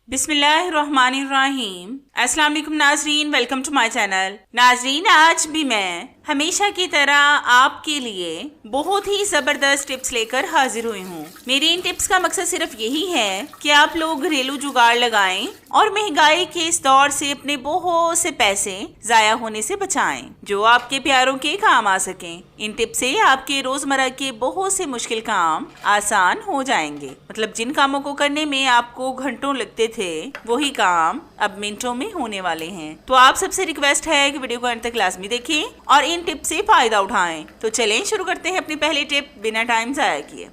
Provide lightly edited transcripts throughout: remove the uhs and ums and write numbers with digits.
बिस्मिल्लाहिर्रहमानिर्रहीम। अस्सलाम वालेकुम नाजरीन, वेलकम टू माय चैनल। नाजरीन, आज भी मैं हमेशा की तरह आपके लिए बहुत ही ज़बरदस्त टिप्स लेकर हाजिर हुई हूँ। मेरी इन टिप्स का मकसद सिर्फ यही है कि आप लोग घरेलू जुगाड़ लगाएं और महंगाई के इस दौर से अपने बहुत से पैसे ज़ाया होने से बचाएं, जो आपके प्यारों के काम आ सकें। इन टिप्स से आपके रोज़मर्रा के बहुत से मुश्किल काम आसान हो जाएंगे। मतलब जिन कामों को करने में आपको घंटों लगते थे, वही काम अब मिनटों में होने वाले हैं। तो आप सबसे रिक्वेस्ट है कि वीडियो को अंत तक लाजमी देखें और इन टिप से फायदा उठाएं। तो चलें शुरू करते हैं अपनी पहली टिप बिना टाइम ज़ाया किए।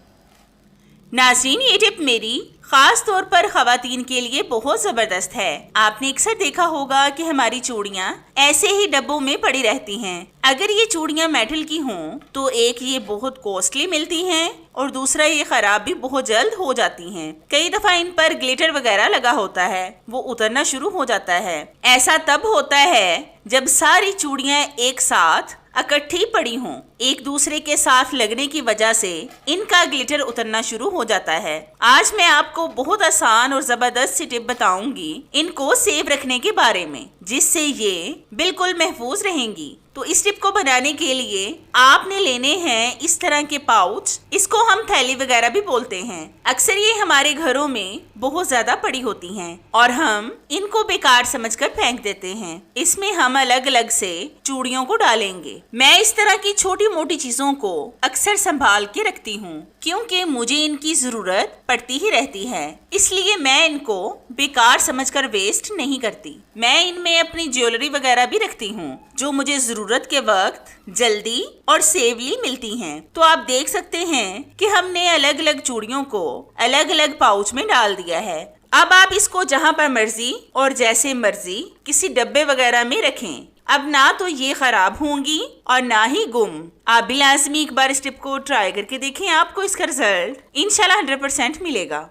नाज़रीन, ये टिप मेरी खास तौर पर खवातीन के लिए बहुत ज़बरदस्त है। आपने अक्सर देखा होगा कि हमारी चूड़ियाँ ऐसे ही डब्बों में पड़ी रहती हैं। अगर ये चूड़ियाँ मेटल की हों तो एक ये बहुत कॉस्टली मिलती हैं और दूसरा ये खराब भी बहुत जल्द हो जाती हैं। कई दफा इन पर ग्लिटर वगैरह लगा होता है, वो उतरना शुरू हो जाता है। ऐसा तब होता है जब सारी चूड़ियाँ एक साथ इकट्ठी पड़ी हों। एक दूसरे के साथ लगने की वजह से इनका ग्लिटर उतरना शुरू हो जाता है। आज मैं आपको बहुत आसान और जबरदस्त सी टिप बताऊंगी इनको सेव रखने के बारे में, जिससे ये बिल्कुल महफूज रहेंगी। तो इस टिप को बनाने के लिए आपने लेने हैं इस तरह के पाउच। इसको हम थैली वगैरह भी बोलते हैं। अक्सर ये हमारे घरों में बहुत ज्यादा पड़ी होती हैं और हम इनको बेकार समझकर फेंक देते हैं। इसमें हम अलग अलग से चूड़ियों को डालेंगे। मैं इस तरह की छोटी मोटी चीजों को अक्सर संभाल के रखती हूँ, क्योंकि मुझे इनकी जरूरत पड़ती ही रहती है। इसलिए मैं इनको बेकार समझकर वेस्ट नहीं करती। मैं इनमें अपनी ज्वेलरी वगैरह भी रखती हूँ, जो मुझे जरूरत के वक्त जल्दी और सेवली मिलती हैं। तो आप देख सकते हैं कि हमने अलग अलग चूड़ियों को अलग अलग पाउच में डाल दिया है। अब आप इसको जहाँ पर मर्जी और जैसे मर्जी किसी डब्बे वगैरह में रखें। अब ना तो ये खराब होंगी और ना ही गुम। आप भी लाजमी एक बार इस टिप को ट्राई करके देखें, आपको इसका रिजल्ट इंशाल्लाह 100% मिलेगा।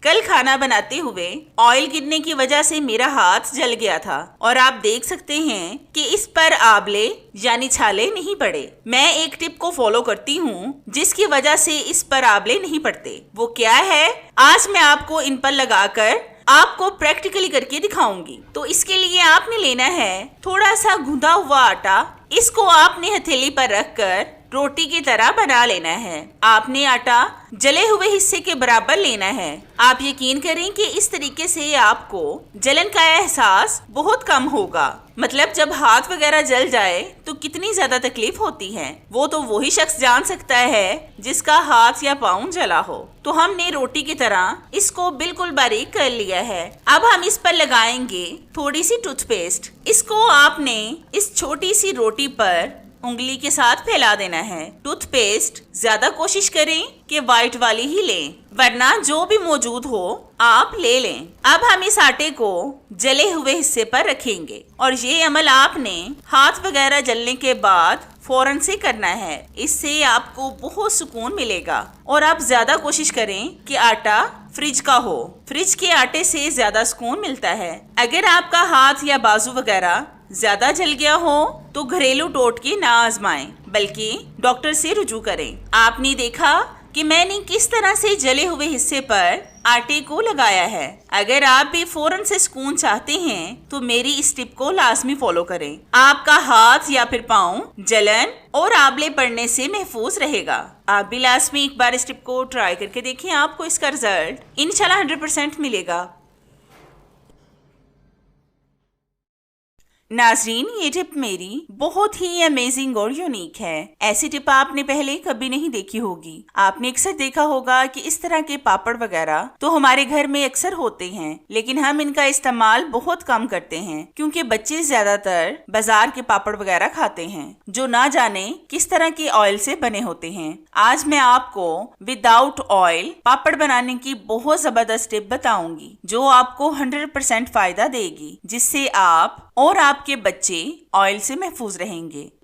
कल खाना बनाते हुए ऑयल गिरने की वजह से मेरा हाथ जल गया था और आप देख सकते हैं कि इस पर आबले यानी छाले नहीं पड़े। मैं एक टिप को फॉलो करती हूँ जिसकी वजह से इस पर आबले नहीं पड़ते। वो क्या है, आज मैं आपको इन पर लगाकर आपको प्रैक्टिकली करके दिखाऊंगी। तो इसके लिए आपने लेना है थोड़ा सा गूंदा हुआ आटा। इसको आपने हथेली पर रखकर रोटी की तरह बना लेना है। आपने आटा जले हुए हिस्से के बराबर लेना है। आप यकीन करें कि इस तरीके से आपको जलन का एहसास बहुत कम होगा। मतलब जब हाथ वगैरह जल जाए तो कितनी ज्यादा तकलीफ होती है, वो तो वही शख्स जान सकता है जिसका हाथ या पाँव जला हो। तो हमने रोटी की तरह इसको बिल्कुल बारीक कर लिया है। अब हम इस पर लगाएंगे थोड़ी सी टूथपेस्ट। इसको आपने इस छोटी सी रोटी पर उंगली के साथ फैला देना है। टूथपेस्ट ज्यादा कोशिश करें कि व्हाइट वाली ही लें, वरना जो भी मौजूद हो आप ले लें। अब हम इस आटे को जले हुए हिस्से पर रखेंगे और ये अमल आपने हाथ वगैरह जलने के बाद फौरन से करना है। इससे आपको बहुत सुकून मिलेगा। और आप ज्यादा कोशिश करें कि आटा फ्रिज का हो। फ्रिज के आटे से ज्यादा सुकून मिलता है। अगर आपका हाथ या बाजू वगैरह ज्यादा जल गया हो तो घरेलू टोटके ना आजमाएं, बल्कि डॉक्टर से रुजू करें। आपने देखा कि मैंने किस तरह से जले हुए हिस्से पर आटे को लगाया है। अगर आप भी फौरन से सुकून चाहते हैं तो मेरी इस टिप को लाजमी फॉलो करें। आपका हाथ या फिर पाँव जलन और आबले पड़ने से महफूज रहेगा। आप भी लाजमी एक बार इस टिप को ट्राई करके देखें, आपको इसका रिजल्ट इंशाल्लाह 100% मिलेगा। नाजरीन, ये टिप मेरी बहुत ही अमेजिंग और यूनिक है। ऐसी टिप आपने पहले कभी नहीं देखी होगी। आपने अक्सर देखा होगा कि इस तरह के पापड़ वगैरह तो हमारे घर में अक्सर होते हैं, लेकिन हम इनका इस्तेमाल बहुत कम करते हैं, क्योंकि बच्चे ज्यादातर बाजार के पापड़ वगैरह खाते हैं, जो ना जाने किस तरह के ऑयल से बने होते हैं। आज मैं आपको विदाउट ऑयल पापड़ बनाने की बहुत जबरदस्त टिप बताऊंगी, जो आपको 100% फायदा देगी, जिससे आप और आपके बच्चे ऑयल से महफूज रहेंगे।